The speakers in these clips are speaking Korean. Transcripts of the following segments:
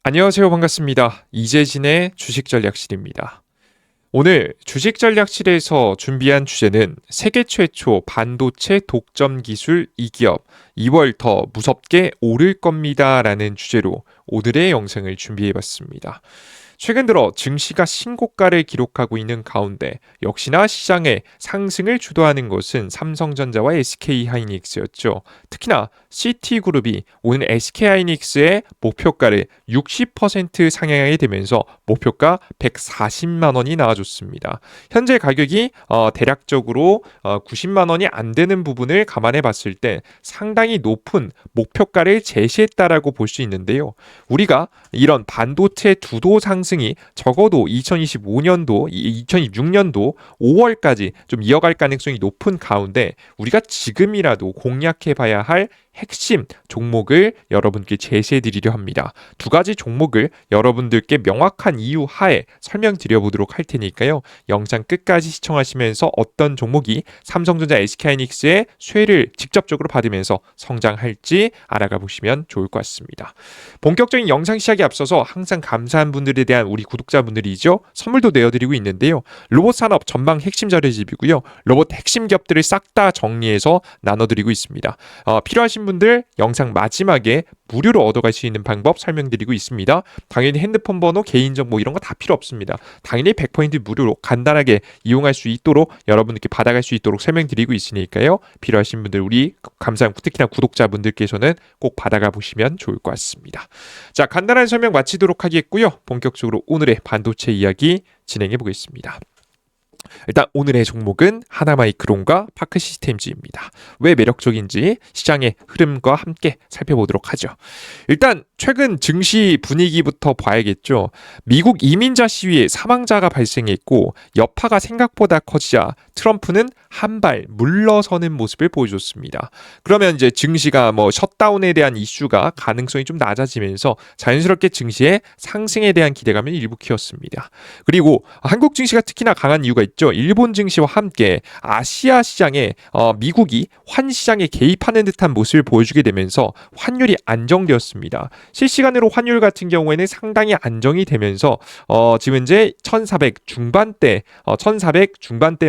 안녕하세요. 반갑습니다. 이재진의 주식전략실입니다. 오늘 주식전략실에서 준비한 주제는 세계 최초 반도체 독점 기술 2기업 2월 더 무섭게 오를 겁니다 라는 주제로 오늘의 영상을 준비해봤습니다. 최근 들어 증시가 신고가를 기록하고 있는 가운데 역시나 시장의 상승을 주도하는 것은 삼성전자와 SK하이닉스였죠. 특히나 CT그룹이 오늘 SK하이닉스의 목표가를 60% 상향하게 되면서 목표가 140만 원이 나와줬습니다. 현재 가격이 대략적으로 90만 원이 안 되는 부분을 감안해 봤을 때 상당히 높은 목표가를 제시했다라고 볼 수 있는데요. 우리가 이런 반도체 두도 상승이 적어도 2025년도, 2026년도 5월까지 좀 이어갈 가능성이 높은 가운데 우리가 지금이라도 공략해 봐야 할 핵심 종목을 여러분께 제시해 드리려 합니다. 두 가지 종목을 여러분들께 명확한 이유 하에 설명드려 보도록 할 테니까요. 영상 끝까지 시청하시면서 어떤 종목이 삼성전자 SK하이닉스의 쇠를 직접적으로 받으면서 성장할지 알아가 보시면 좋을 것 같습니다. 본격적인 영상 시작에 앞서서 항상 감사한 분들에 대한 우리 구독자분들이죠. 선물도 내어드리고 있는데요. 로봇 산업 전망 핵심 자료집이고요. 로봇 핵심 기업들을 싹 다 정리해서 나눠드리고 있습니다. 필요하신 분들 영상 마지막에 무료로 얻어갈 수 있는 방법 설명드리고 있습니다. 당연히 핸드폰 번호, 개인정보 이런 거 다 필요 없습니다. 당연히 100% 무료로 간단하게 이용할 수 있도록 여러분들께 받아갈 수 있도록 설명드리고 있으니까요. 필요하신 분들 우리 감사한 특히나 구독자분들께서는 꼭 받아가 보시면 좋을 것 같습니다. 자, 간단한 설명 마치도록 하겠고요. 본격적으로 오늘의 반도체 이야기 진행해 보겠습니다. 일단 오늘의 종목은 하나마이크론과 파크시스템즈입니다. 왜 매력적인지 시장의 흐름과 함께 살펴보도록 하죠. 일단 최근 증시 분위기부터 봐야겠죠. 미국 이민자 시위에 사망자가 발생했고 여파가 생각보다 커지자 트럼프는 한 발 물러서는 모습을 보여줬습니다. 그러면 이제 증시가 셧다운에 대한 이슈가 가능성이 좀 낮아지면서 자연스럽게 증시의 상승에 대한 기대감을 일부 키웠습니다. 그리고 한국 증시가 특히나 강한 이유가 있죠. 일본 증시와 함께 아시아 시장에 미국이 환 시장에 개입하는 듯한 모습을 보여주게 되면서 환율이 안정되었습니다. 실시간으로 환율 같은 경우에는 상당히 안정이 되면서 지금 이제 1400 중반대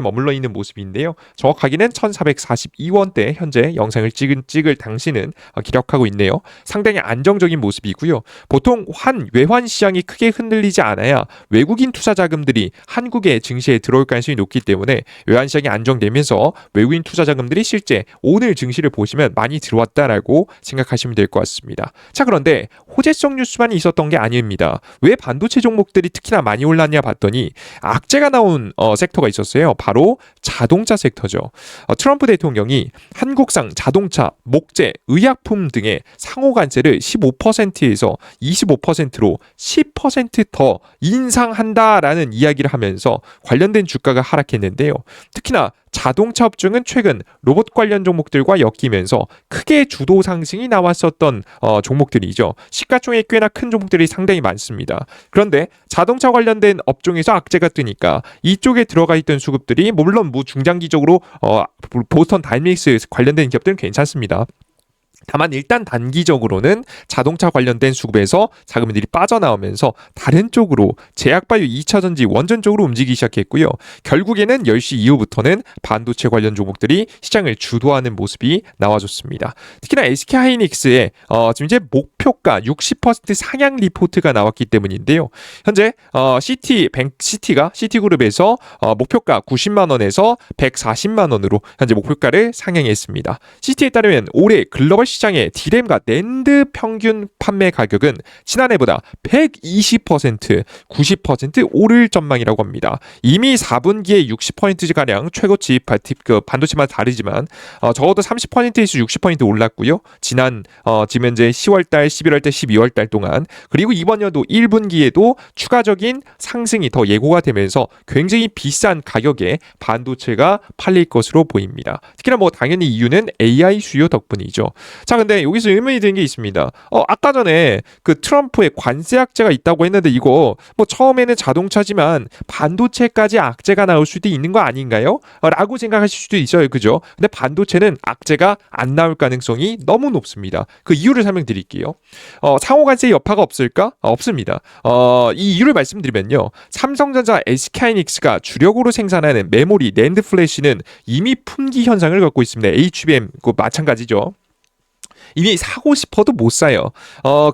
머물러 있는 모습인데요. 정확하게는 1442원대 현재 영상을 찍을 당시는 기록하고 있네요. 상당히 안정적인 모습이고요. 보통 외환 시장이 크게 흔들리지 않아야 외국인 투자 자금들이 한국의 증시에 들어올 가능성이 높기 때문에 외환 시장이 안정되면서 외국인 투자 자금들이 실제 오늘 증시를 보시면 많이 들어왔다라고 생각하시면 될 것 같습니다. 자, 그런데 호재성 뉴스만 있었던 게 아닙니다. 왜 반도체 종목들이 특히나 많이 올랐냐 봤더니 악재가 나온 섹터가 있었어요. 바로 자동차 섹터죠. 트럼프 대통령이 한국산 자동차, 목재, 의약품 등의 상호 관세를 15%에서 25%로 10%더 인상한다라는 이야기를 하면서 관련된 주가가 하락했는데요. 특히나 자동차 업종은 최근 로봇 관련 종목들과 엮이면서 크게 주도 상승이 나왔었던 종목들이죠. 시가총액이 꽤나 큰 종목들이 상당히 많습니다. 그런데 자동차 관련된 업종에서 악재가 뜨니까 이쪽에 들어가 있던 수급들이 물론 중장기적으로 보스턴 다이내믹스 관련된 기업들은 괜찮습니다. 다만 일단 단기적으로는 자동차 관련된 수급에서 자금들이 빠져나오면서 다른 쪽으로 제약바이오 2차전지 원전 쪽으로 움직이기 시작했고요. 결국에는 10시 이후부터는 반도체 관련 종목들이 시장을 주도하는 모습이 나와줬습니다. 특히나 SK하이닉스의 지금 이제 목표가 60% 상향 리포트가 나왔기 때문인데요. 현재 CT그룹에서 목표가 90만 원에서 140만 원으로 현재 목표가를 상향했습니다. CT에 따르면 올해 글로벌 시장의 디램과 낸드 평균 판매 가격은 지난해보다 120%, 90% 오를 전망이라고 합니다. 이미 4분기에 60%가량 최고치 반도체마다 다르지만 적어도 30%에서 60% 올랐고요. 지금 현재 10월달, 11월달, 12월달 동안 그리고 이번 연도 1분기에도 추가적인 상승이 더 예고가 되면서 굉장히 비싼 가격에 반도체가 팔릴 것으로 보입니다. 특히나 당연히 이유는 AI 수요 덕분이죠. 자, 근데 여기서 의문이 드는 게 있습니다. 아까 전에 그 트럼프의 관세 악재가 있다고 했는데 이거 뭐 처음에는 자동차지만 반도체까지 악재가 나올 수도 있는 거 아닌가요? 라고 생각하실 수도 있어요. 그죠? 근데 반도체는 악재가 안 나올 가능성이 너무 높습니다. 그 이유를 설명드릴게요. 상호 관세 여파가 없을까? 없습니다. 이 이유를 말씀드리면요. 삼성전자, SK하이닉스가 주력으로 생산하는 메모리, 낸드 플래시는 이미 품귀 현상을 갖고 있습니다. HBM 그 마찬가지죠. 이미 사고 싶어도 못 사요.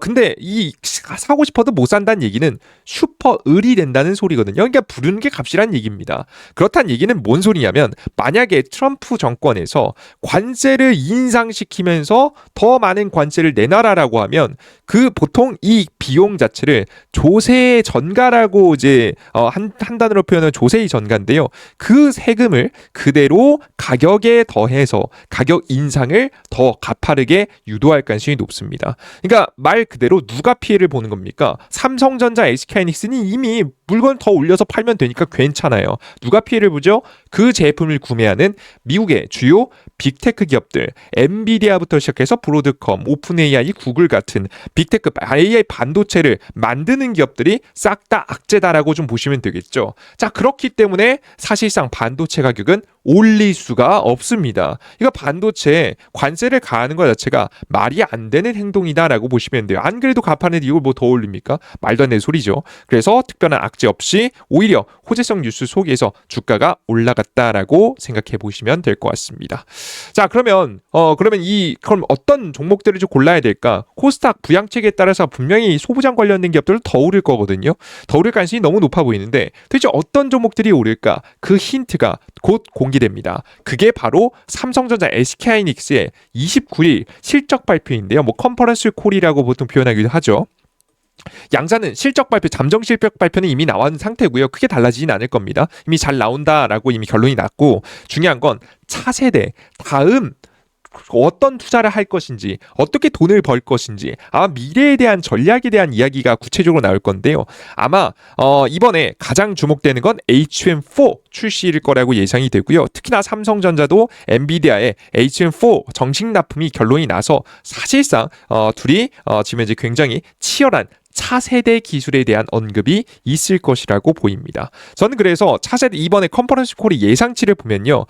근데 이 사고 싶어도 못 산다는 얘기는 슈퍼 을이 된다는 소리거든요. 그러니까 부르는 게 값이란 얘기입니다. 그렇다는 얘기는 뭔 소리냐면 만약에 트럼프 정권에서 관세를 인상시키면서 더 많은 관세를 내놔라라고 하면 그 보통 이 비용 자체를 조세의 전가라고 이제 한 단어로 표현하면 조세의 전가인데요. 그 세금을 그대로 가격에 더해서 가격 인상을 더 가파르게 유도할 가능성이 높습니다. 그러니까 말 그대로 누가 피해를 보는 겁니까? 삼성전자, SK하이닉스는 이미 물건 더 올려서 팔면 되니까 괜찮아요. 누가 피해를 보죠? 그 제품을 구매하는 미국의 주요 빅테크 기업들, 엔비디아부터 시작해서 브로드컴, 오픈AI, 구글 같은 빅테크 AI 반도체를 만드는 기업들이 싹 다 악재다라고 좀 보시면 되겠죠. 자, 그렇기 때문에 사실상 반도체 가격은 올릴 수가 없습니다. 이거 반도체 관세를 가하는 것 자체가 말이 안 되는 행동이다라고 보시면 돼요. 안 그래도 가판에 이걸 뭐 더 올립니까? 말도 안 되는 소리죠. 그래서 특별한 악재 없이 오히려 호재성 뉴스 속에서 주가가 올라갔다라고 생각해 보시면 될 것 같습니다. 자, 그러면 그럼 어떤 종목들을 좀 골라야 될까? 코스닥 부양책에 따라서 분명히 소부장 관련된 기업들은 더 오를 거거든요. 더 오를 가능성이 너무 높아 보이는데 도대체 어떤 종목들이 오를까? 그 힌트가 곧 공개됩니다. 그게 바로 삼성전자, SK하이닉스의 29일 실적 발표인데요. 뭐 컨퍼런스 콜이라고 보통 표현하기도 하죠. 양사는 실적 발표, 잠정 실적 발표는 이미 나온 상태고요. 크게 달라지진 않을 겁니다. 이미 잘 나온다라고 이미 결론이 났고 중요한 건 차세대 다음 어떤 투자를 할 것인지, 어떻게 돈을 벌 것인지, 아마 미래에 대한 전략에 대한 이야기가 구체적으로 나올 건데요. 아마 이번에 가장 주목되는 건 HM4 출시일 거라고 예상이 되고요. 특히나 삼성전자도 엔비디아의 HM4 정식 납품이 결론이 나서 사실상 둘이 지금 이제 굉장히 치열한 차세대 기술에 대한 언급이 있을 것이라고 보입니다. 저는 그래서 차세대 이번에 컨퍼런스 콜이 예상치를 보면요.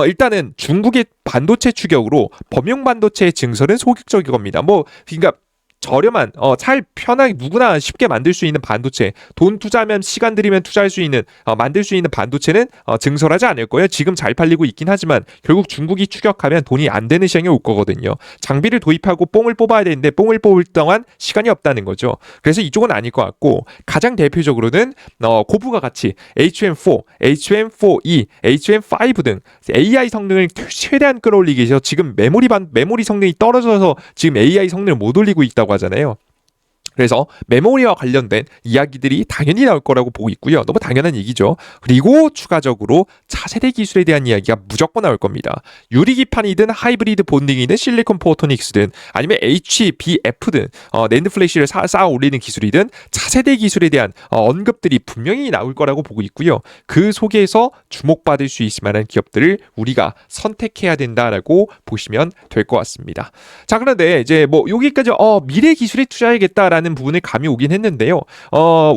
일단은 중국의 반도체 추격으로 범용 반도체의 증설은 소극적인 겁니다. 그러니까 저렴한 잘 편하게 누구나 쉽게 만들 수 있는 반도체, 돈 투자하면 시간 들이면 투자할 수 있는 만들 수 있는 반도체는 증설하지 않을 거예요. 지금 잘 팔리고 있긴 하지만 결국 중국이 추격하면 돈이 안 되는 시장이 올 거거든요. 장비를 도입하고 뽕을 뽑아야 되는데 뽕을 뽑을 동안 시간이 없다는 거죠. 그래서 이쪽은 아닐 것 같고 가장 대표적으로는 고부가 같이 HM4, HM4E, HM5 등 AI 성능을 최대한 끌어올리기 위해서 지금 메모리 성능이 떨어져서 지금 AI 성능을 못 올리고 있다고 하잖아요. 그래서 메모리와 관련된 이야기들이 당연히 나올 거라고 보고 있고요. 너무 당연한 얘기죠. 그리고 추가적으로 차세대 기술에 대한 이야기가 무조건 나올 겁니다. 유리기판이든 하이브리드 본딩이든 실리콘 포토닉스든 아니면 HBF든 낸드 플래시를 쌓아 올리는 기술이든 차세대 기술에 대한 언급들이 분명히 나올 거라고 보고 있고요. 그 속에서 주목받을 수 있을 만한 기업들을 우리가 선택해야 된다라고 보시면 될 것 같습니다. 자, 그런데 이제 뭐 여기까지 미래 기술에 투자해야겠다라는 부분을 감이 오긴 했는데요.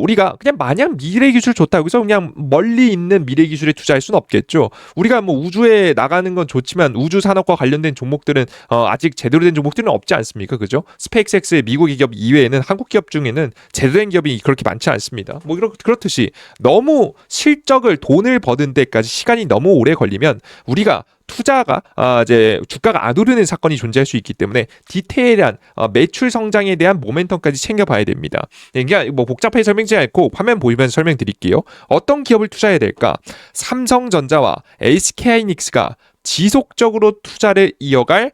우리가 그냥 마냥 미래 기술 좋다고 해서 그냥 멀리 있는 미래 기술에 투자할 수는 없겠죠. 우리가 뭐 우주에 나가는 건 좋지만 우주 산업과 관련된 종목들은 아직 제대로 된 종목들은 없지 않습니까? 그죠? 스페이스X의 미국 기업 이외에는 한국 기업 중에는 제대로 된 기업이 그렇게 많지 않습니다. 뭐 그렇듯이 너무 실적을 돈을 버는 데까지 시간이 너무 오래 걸리면 우리가 투자가 이제 주가가 안 오르는 사건이 존재할 수 있기 때문에 디테일한 매출 성장에 대한 모멘텀까지 챙겨봐야 됩니다. 그러니까 뭐 복잡하게 설명하지 않고 화면 보이면서 설명드릴게요. 어떤 기업을 투자해야 될까? 삼성전자와 SK하이닉스가 지속적으로 투자를 이어갈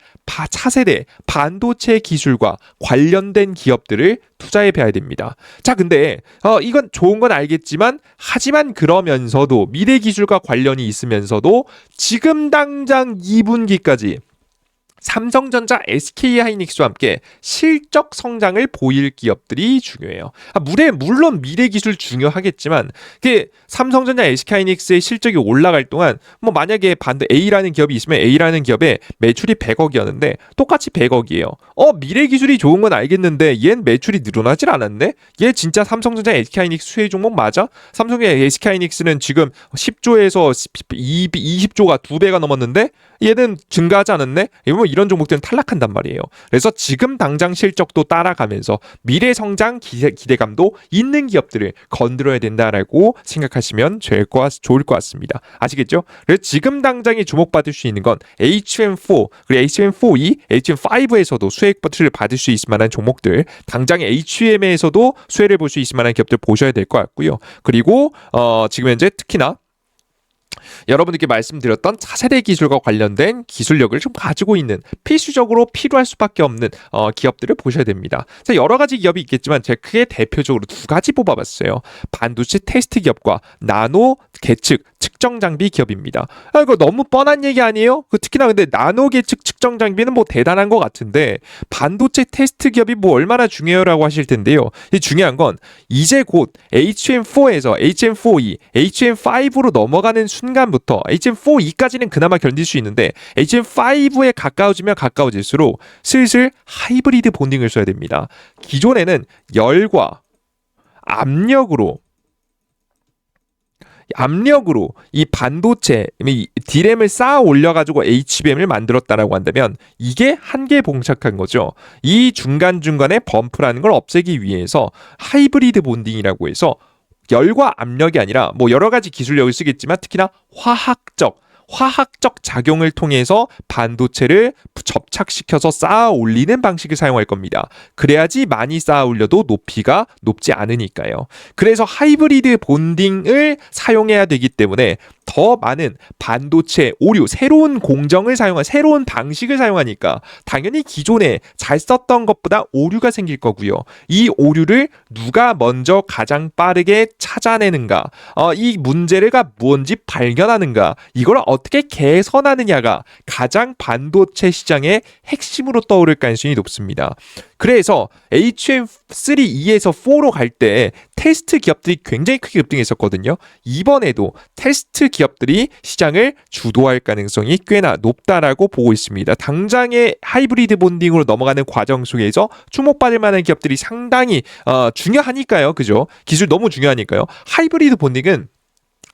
차세대 반도체 기술과 관련된 기업들을 투자해 봐야 됩니다. 자, 근데 이건 좋은 건 알겠지만 하지만 그러면서도 미래 기술과 관련이 있으면서도 지금 당장 2분기까지 삼성전자, SK하이닉스와 함께 실적 성장을 보일 기업들이 중요해요. 물론 미래 기술 중요하겠지만 삼성전자, SK하이닉스의 실적이 올라갈 동안 뭐 만약에 반도 A라는 기업이 있으면 A라는 기업의 매출이 100억이었는데 똑같이 100억이에요. 미래 기술이 좋은 건 알겠는데 얜 매출이 늘어나질 않았네? 얘 진짜 삼성전자, SK하이닉스 수혜 종목 맞아? 삼성전자, SK하이닉스는 지금 10조에서 20조가 2배가 넘었는데 얘는 증가하지 않았네? 이런 종목들은 탈락한단 말이에요. 그래서 지금 당장 실적도 따라가면서 미래 성장 기대감도 있는 기업들을 건드려야 된다라고 생각하시면 좋을 것 같습니다. 아시겠죠? 그래서 지금 당장에 주목받을 수 있는 건 HM4 그리고 HM4E, HM5에서도 수혜를 받을 수 있을 만한 종목들, 당장 HM에서도 수혜를 볼 수 있을 만한 기업들 보셔야 될 것 같고요. 그리고 지금 현재 특히나 여러분들께 말씀드렸던 차세대 기술과 관련된 기술력을 좀 가지고 있는 필수적으로 필요할 수밖에 없는 기업들을 보셔야 됩니다. 여러 가지 기업이 있겠지만 제가 크게 대표적으로 두 가지 뽑아봤어요. 반도체 테스트 기업과 나노 계측 측정 장비 기업입니다. 이거 너무 뻔한 얘기 아니에요? 특히나 근데 나노 계측 측정 장비는 뭐 대단한 것 같은데 반도체 테스트 기업이 뭐 얼마나 중요해요라고 하실 텐데요. 중요한 건 이제 곧 HM4에서 HM4E, HM5로 넘어가는 순간부터 HM4E까지는 그나마 견딜 수 있는데 HM5에 가까워지면 가까워질수록 슬슬 하이브리드 본딩을 써야 됩니다. 기존에는 열과 압력으로 이 반도체 D램을 쌓아 올려가지고 HBM을 만들었다라고 한다면 이게 한계에 봉착한 거죠. 이 중간중간에 범프라는 걸 없애기 위해서 하이브리드 본딩이라고 해서 열과 압력이 아니라 뭐 여러 가지 기술력을 쓰겠지만 특히나 화학적 작용을 통해서 반도체를 접착시켜서 쌓아 올리는 방식을 사용할 겁니다. 그래야지 많이 쌓아 올려도 높이가 높지 않으니까요. 그래서 하이브리드 본딩을 사용해야 되기 때문에 더 많은 반도체 오류, 새로운 공정을 새로운 방식을 사용하니까 당연히 기존에 잘 썼던 것보다 오류가 생길 거고요. 이 오류를 누가 먼저 가장 빠르게 찾아내는가, 이 문제가 뭔지 발견하는가, 이걸 어떻게 개선하느냐가 가장 반도체 시장의 핵심으로 떠오를 가능성이 높습니다. 그래서 HM3E에서 4로 갈 때 테스트 기업들이 굉장히 크게 급등했었거든요. 이번에도 테스트 기업들이 시장을 주도할 가능성이 꽤나 높다라고 보고 있습니다. 당장의 하이브리드 본딩으로 넘어가는 과정 속에서 주목받을 만한 기업들이 상당히 중요하니까요. 그죠? 기술 너무 중요하니까요. 하이브리드 본딩은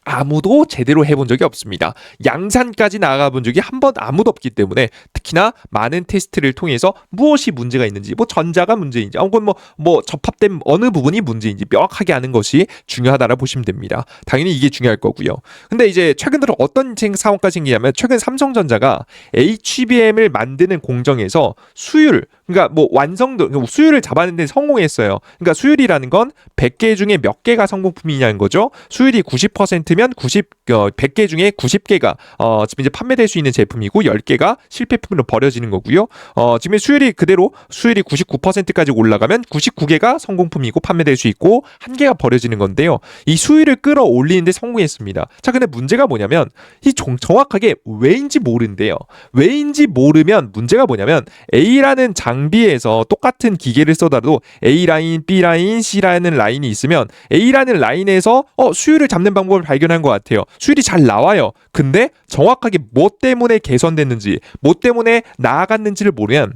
아무도 제대로 해본 적이 없습니다. 양산까지 나가본 적이 한 번 아무도 없기 때문에 특히나 많은 테스트를 통해서 무엇이 문제가 있는지, 뭐 전자가 문제인지, 혹은 뭐 접합된 어느 부분이 문제인지 명확하게 아는 것이 중요하다라 보시면 됩니다. 당연히 이게 중요할 거고요. 근데 이제 최근 들어 어떤 상황까지 생기냐면 최근 삼성전자가 HBM을 만드는 공정에서 그러니까 뭐 수율을 잡아내는 데 성공했어요. 그러니까 수율이라는 건 100개 중에 몇 개가 성공품이냐는 거죠. 수율이 90%면 100개 중에 90개가 지금 이제 판매될 수 있는 제품이고 10개가 실패품으로 버려지는 거고요. 지금 수율이 99%까지 올라가면 99개가 성공품이고 판매될 수 있고 1개가 버려지는 건데요. 이 수율을 끌어올리는데 성공했습니다. 자, 근데 문제가 뭐냐면 정확하게 왜인지 모른대요. 왜인지 모르면 문제가 뭐냐면 A라는 장비에서 똑같은 기계를 써다도 A라인, B라인, C라는 라인이 있으면 A라는 라인에서 수율을 잡는 방법을 발견한 것 같아요. 수율이 잘 나와요. 근데 정확하게 뭐 때문에 개선됐는지, 뭐 때문에 나아갔는지를 모르면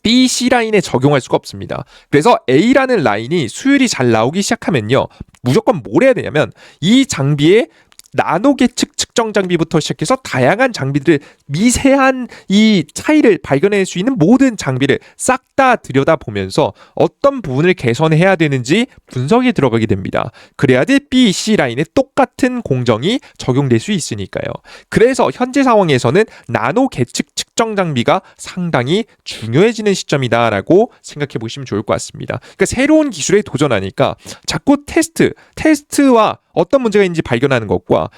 B, C 라인에 적용할 수가 없습니다. 그래서 A라는 라인이 수율이 잘 나오기 시작하면요. 무조건 뭘 해야 되냐면 이 장비에 나노 계측 측정 장비부터 시작해서 다양한 장비들을 미세한 이 차이를 발견할 수 있는 모든 장비를 싹 다 들여다보면서 어떤 부분을 개선해야 되는지 분석에 들어가게 됩니다. 그래야지 B, C 라인에 똑같은 공정이 적용될 수 있으니까요. 그래서 현재 상황에서는 나노 계측 측정 장비가 상당히 중요해지는 시점이다라고 생각해 보시면 좋을 것 같습니다. 그러니까 새로운 기술에 도전하니까 자꾸 테스트와 어떤 문제가 있는지 발견하는 것과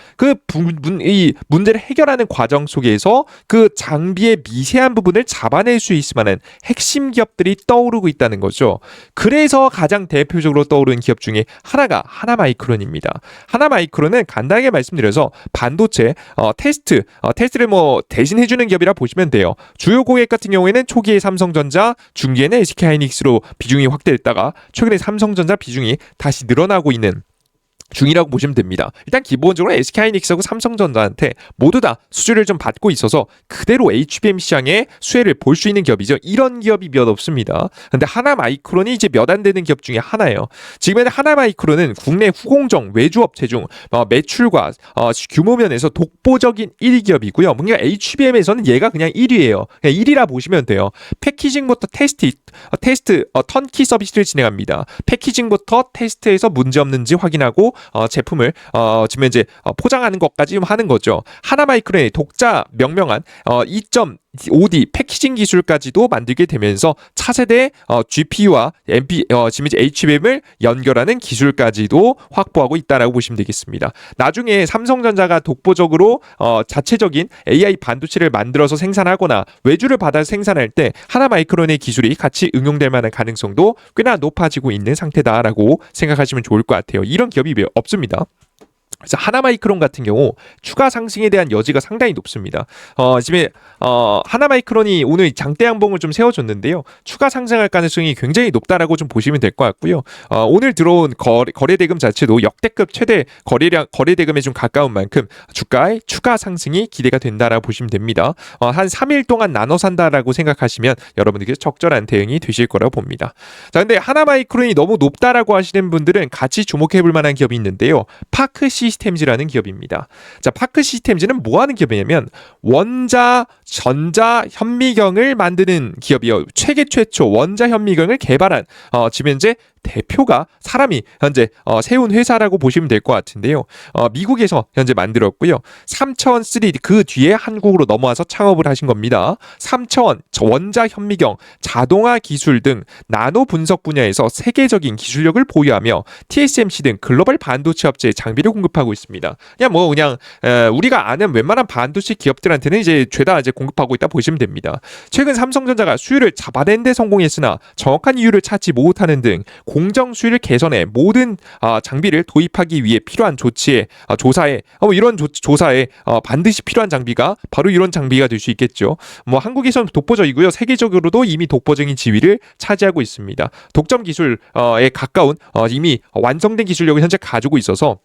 이 문제를 해결하는 과정 속에서 그 장비의 미세한 부분을 잡아낼 수 있을 만한 핵심 기업들이 떠오르고 있다는 거죠. 그래서 가장 대표적으로 떠오르는 기업 중에 하나가 하나마이크론입니다. 하나마이크론은 간단하게 말씀드려서 반도체 테스트를 뭐 대신해주는 기업이라 보시면 돼요. 주요 고객 같은 경우에는 초기에 삼성전자, 중기에는 SK하이닉스로 비중이 확대했다가 최근에 삼성전자 비중이 다시 늘어나고 있는 중이라고 보시면 됩니다. 일단 기본적으로 SK하이닉스하고 삼성전자한테 모두 다 수주를 좀 받고 있어서 그대로 HBM 시장에 수혜를 볼 수 있는 기업이죠. 이런 기업이 몇 없습니다. 근데 하나마이크론이 이제 몇 안 되는 기업 중에 하나예요. 지금은 하나마이크론은 국내 후공정 외주업체 중 매출과 규모 면에서 독보적인 1위 기업이고요. 뭔가 HBM에서는 얘가 그냥 1위예요. 그냥 1위라 보시면 돼요. 패키징부터 턴키 서비스를 진행합니다. 패키징부터 테스트에서 문제 없는지 확인하고 제품을 지금 이제 포장하는 것까지 하는 거죠. 하나마이크론의 독자 명명한 2.5D 패키징 기술까지도 만들게 되면서 차세대 GPU와 지금 이제 HBM을 연결하는 기술까지도 확보하고 있다라고 보시면 되겠습니다. 나중에 삼성전자가 독보적으로 자체적인 AI 반도체를 만들어서 생산하거나 외주를 받아 생산할 때 하나마이크론의 기술이 같이 응용될 만한 가능성도 꽤나 높아지고 있는 상태다라고 생각하시면 좋을 것 같아요. 이런 기업이 없습니다. 그래서 하나마이크론 같은 경우 추가 상승에 대한 여지가 상당히 높습니다. 지금 하나마이크론이 오늘 장대 양봉을 좀 세워줬는데요. 추가 상승할 가능성이 굉장히 높다라고 좀 보시면 될 것 같고요. 오늘 들어온 거래 대금 자체도 역대급 최대 거래 대금에 좀 가까운 만큼 주가의 추가 상승이 기대가 된다라고 보시면 됩니다. 한 3일 동안 나눠 산다라고 생각하시면 여러분들께서 적절한 대응이 되실 거라고 봅니다. 자, 근데 하나마이크론이 너무 높다라고 하시는 분들은 같이 주목해 볼 만한 기업이 있는데요. 파크 시스템즈라는 기업입니다. 자, 파크 시스템즈는 뭐 하는 기업이냐면 원자 전자 현미경을 만드는 기업이요. 세계 최초 원자 현미경을 개발한 지금 현재 대표가 사람이 현재 세운 회사라고 보시면 될 것 같은데요. 미국에서 현재 만들었고요. 3차원 3D 그 뒤에 한국으로 넘어와서 창업을 하신 겁니다. 3차원 원자 현미경, 자동화 기술 등 나노 분석 분야에서 세계적인 기술력을 보유하며 TSMC 등 글로벌 반도체 업체에 장비를 공급하고 있습니다. 그냥 우리가 아는 웬만한 반도체 기업들한테는 이제 죄다 이제 공급하고 있다 보시면 됩니다. 최근 삼성전자가 수율을 잡아낸 데 성공했으나 정확한 이유를 찾지 못하는 등 공정 수율 개선에 모든 장비를 도입하기 위해 필요한 조사에 이런 조사에 반드시 필요한 장비가 바로 이런 장비가 될 수 있겠죠. 뭐 한국에서는 독보적이고요. 세계적으로도 이미 독보적인 지위를 차지하고 있습니다. 독점 기술에 가까운 이미 완성된 기술력을 현재 가지고 있어서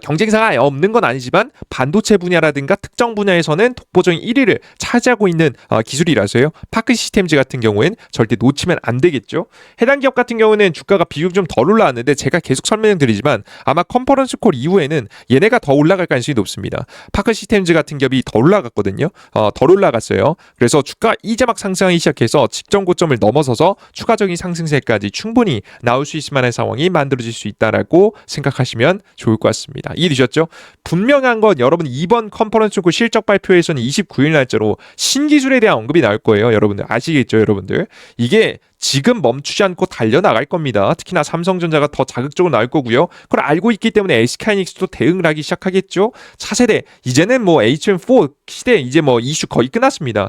경쟁사가 없는 건 아니지만 반도체 분야라든가 특정 분야에서는 독보적인 1위를 차지하고 있는 기술이라서요. 파크 시스템즈 같은 경우에는 절대 놓치면 안 되겠죠. 해당 기업 같은 경우는 주가가 비교적 좀 덜 올라왔는데 제가 계속 설명드리지만 아마 컨퍼런스 콜 이후에는 얘네가 더 올라갈 가능성이 높습니다. 파크 시스템즈 같은 기업이 더 올라갔거든요. 덜 올라갔어요. 그래서 주가 이제 막 상승하기 시작해서 직전 고점을 넘어서서 추가적인 상승세까지 충분히 나올 수 있을 만한 상황이 만들어질 수 있다라고 생각하시면 좋을 것 같습니다. 이해되셨죠? 분명한 건 여러분 이번 컨퍼런스 콜 실적 발표에서는 29일 날짜로 신기술에 대한 언급이 나올 거예요. 여러분들 아시겠죠? 여러분들 이게 지금 멈추지 않고 달려나갈 겁니다. 특히나 삼성전자가 더 자극적으로 나올 거고요. 그걸 알고 있기 때문에 SK하이닉스도 대응을 하기 시작하겠죠. 차세대 이제는 뭐 HM4 시대 이제 뭐 이슈 거의 끝났습니다.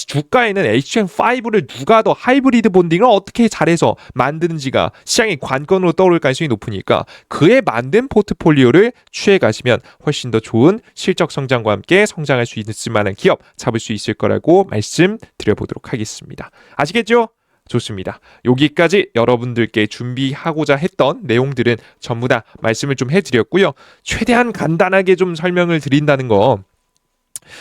주가에는 HM5를 누가 더 하이브리드 본딩을 어떻게 잘해서 만드는지가 시장의 관건으로 떠오를 가능성이 높으니까 그에 만든 포트폴리오를 취해 가시면 훨씬 더 좋은 실적 성장과 함께 성장할 수 있을 만한 기업 잡을 수 있을 거라고 말씀드려보도록 하겠습니다. 아시겠죠? 좋습니다. 여기까지 여러분들께 준비하고자 했던 내용들은 전부 다 말씀을 좀 해드렸고요. 최대한 간단하게 좀 설명을 드린다는 거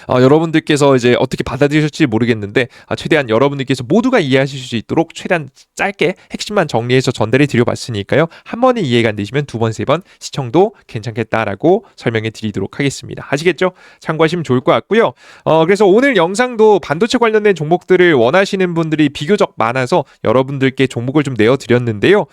여러분들께서 이제 어떻게 받아들이실지 모르겠는데 최대한 여러분들께서 모두가 이해하실 수 있도록 최대한 짧게 핵심만 정리해서 전달해 드려봤으니까요. 한 번에 이해가 안 되시면 두 번, 세 번 시청도 괜찮겠다라고 설명해 드리도록 하겠습니다. 아시겠죠? 참고하시면 좋을 것 같고요. 그래서 오늘 영상도 반도체 관련된 종목들을 원하시는 분들이 비교적 많아서 여러분들께 종목을 좀 내어드렸는데요.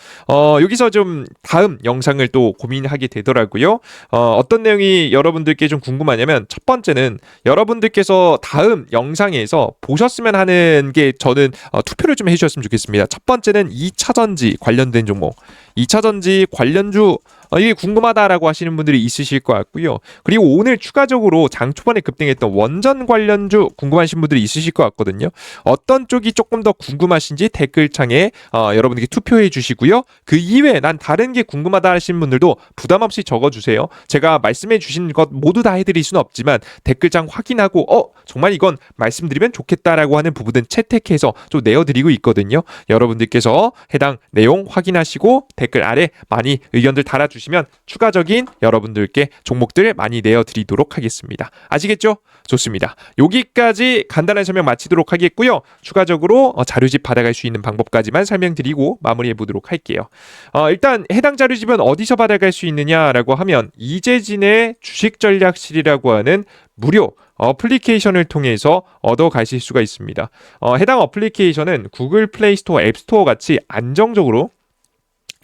여기서 좀 다음 영상을 또 고민하게 되더라고요. 어떤 내용이 여러분들께 좀 궁금하냐면 첫 번째는 여러분들께서 다음 영상에서 보셨으면 하는 게 저는 투표를 좀 해주셨으면 좋겠습니다. 첫 번째는 2차전지 관련된 종목, 2차전지 관련주 이게 궁금하다라고 하시는 분들이 있으실 것 같고요. 그리고 오늘 추가적으로 장 초반에 급등했던 원전 관련주 궁금하신 분들이 있으실 것 같거든요. 어떤 쪽이 조금 더 궁금하신지 댓글창에 여러분들께 투표해 주시고요. 그 이외에 난 다른 게 궁금하다 하시는 분들도 부담 없이 적어주세요. 제가 말씀해 주신 것 모두 다 해드릴 수는 없지만 댓글창 확인하고 정말 이건 말씀드리면 좋겠다라고 하는 부분은 채택해서 좀 내어드리고 있거든요. 여러분들께서 해당 내용 확인하시고 댓글 아래 많이 의견들 달아주시면 추가적인 여러분들께 종목들 많이 내어드리도록 하겠습니다. 아시겠죠? 좋습니다. 여기까지 간단한 설명 마치도록 하겠고요. 추가적으로 자료집 받아갈 수 있는 방법까지만 설명드리고 마무리해 보도록 할게요. 일단 해당 자료집은 어디서 받아갈 수 있느냐라고 하면 이재진의 주식전략실이라고 하는 무료 어플리케이션을 통해서 얻어 가실 수가 있습니다. 해당 어플리케이션은 구글 플레이 스토어, 앱 스토어 같이 안정적으로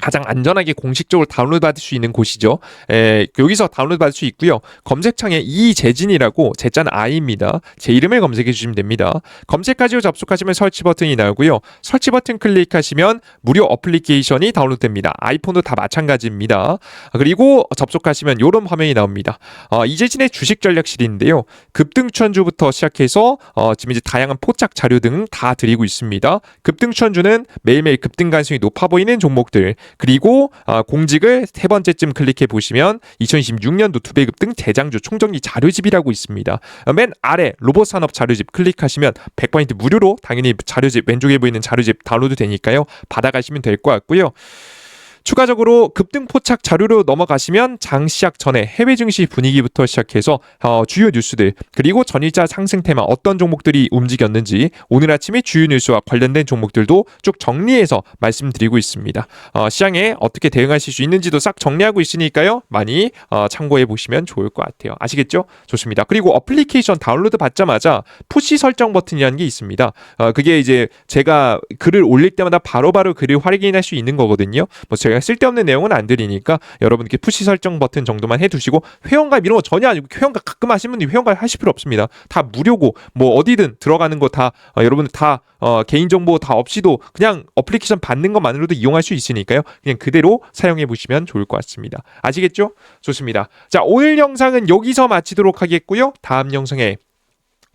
가장 안전하게 공식적으로 다운로드 받을 수 있는 곳이죠. 여기서 다운로드 받을 수 있고요. 검색창에 이재진이라고 제자는 I입니다. 제 이름을 검색해 주시면 됩니다. 검색하시고 접속하시면 설치 버튼이 나오고요. 설치 버튼 클릭하시면 무료 어플리케이션이 다운로드됩니다. 아이폰도 다 마찬가지입니다. 그리고 접속하시면 이런 화면이 나옵니다. 이재진의 주식 전략실인데요. 급등 추천주부터 시작해서 지금 이제 다양한 포착 자료 등 다 드리고 있습니다. 급등 추천주는 매일매일 급등 가능성이 높아 보이는 종목들, 그리고 공직을 세 번째쯤 클릭해 보시면 2026년도 투배 급등 대장주 총정리 자료집이라고 있습니다. 맨 아래 로봇 산업 자료집 클릭하시면 100% 무료로 당연히 자료집 왼쪽에 보이는 자료집 다운로드 되니까요. 받아가시면 될 것 같고요. 추가적으로 급등 포착 자료로 넘어가시면 장 시작 전에 해외 증시 분위기부터 시작해서 주요 뉴스들, 그리고 전일자 상승 테마 어떤 종목들이 움직였는지 오늘 아침에 주요 뉴스와 관련된 종목들도 쭉 정리해서 말씀드리고 있습니다. 시장에 어떻게 대응하실 수 있는지도 싹 정리하고 있으니까요. 많이 참고해 보시면 좋을 것 같아요. 아시겠죠? 좋습니다. 그리고 어플리케이션 다운로드 받자마자 푸시 설정 버튼이라는 게 있습니다. 그게 이제 제가 글을 올릴 때마다 바로바로 글을 확인할 수 있는 거거든요. 제가 쓸데없는 내용은 안 드리니까 여러분께 푸시 설정 버튼 정도만 해두시고, 회원가입 이런 거 전혀 아니고, 회원가입 가끔 하시는 분들이 회원가입 하실 필요 없습니다. 다 무료고 어디든 들어가는 거 다 여러분들 다 개인정보 다 없이도 그냥 어플리케이션 받는 것만으로도 이용할 수 있으니까요. 그냥 그대로 사용해 보시면 좋을 것 같습니다. 아시겠죠? 좋습니다. 자, 오늘 영상은 여기서 마치도록 하겠고요. 다음 영상에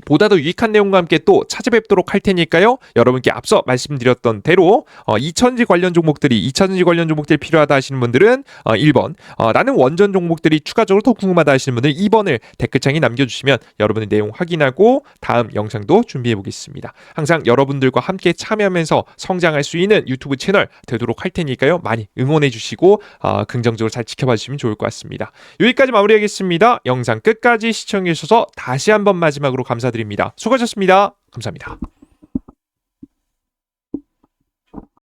보다 더 유익한 내용과 함께 또 찾아뵙도록 할 테니까요. 여러분께 앞서 말씀드렸던 대로 2000지 관련 종목들이 필요하다 하시는 분들은 1번, 나는 원전 종목들이 추가적으로 더 궁금하다 하시는 분들은 2번을 댓글창에 남겨주시면 여러분의 내용 확인하고 다음 영상도 준비해 보겠습니다. 항상 여러분들과 함께 참여하면서 성장할 수 있는 유튜브 채널 되도록 할 테니까요. 많이 응원해 주시고 긍정적으로 잘 지켜봐 주시면 좋을 것 같습니다. 여기까지 마무리하겠습니다. 영상 끝까지 시청해 주셔서 다시 한번 마지막으로 감사드립니다. 수고하셨습니다. 감사합니다.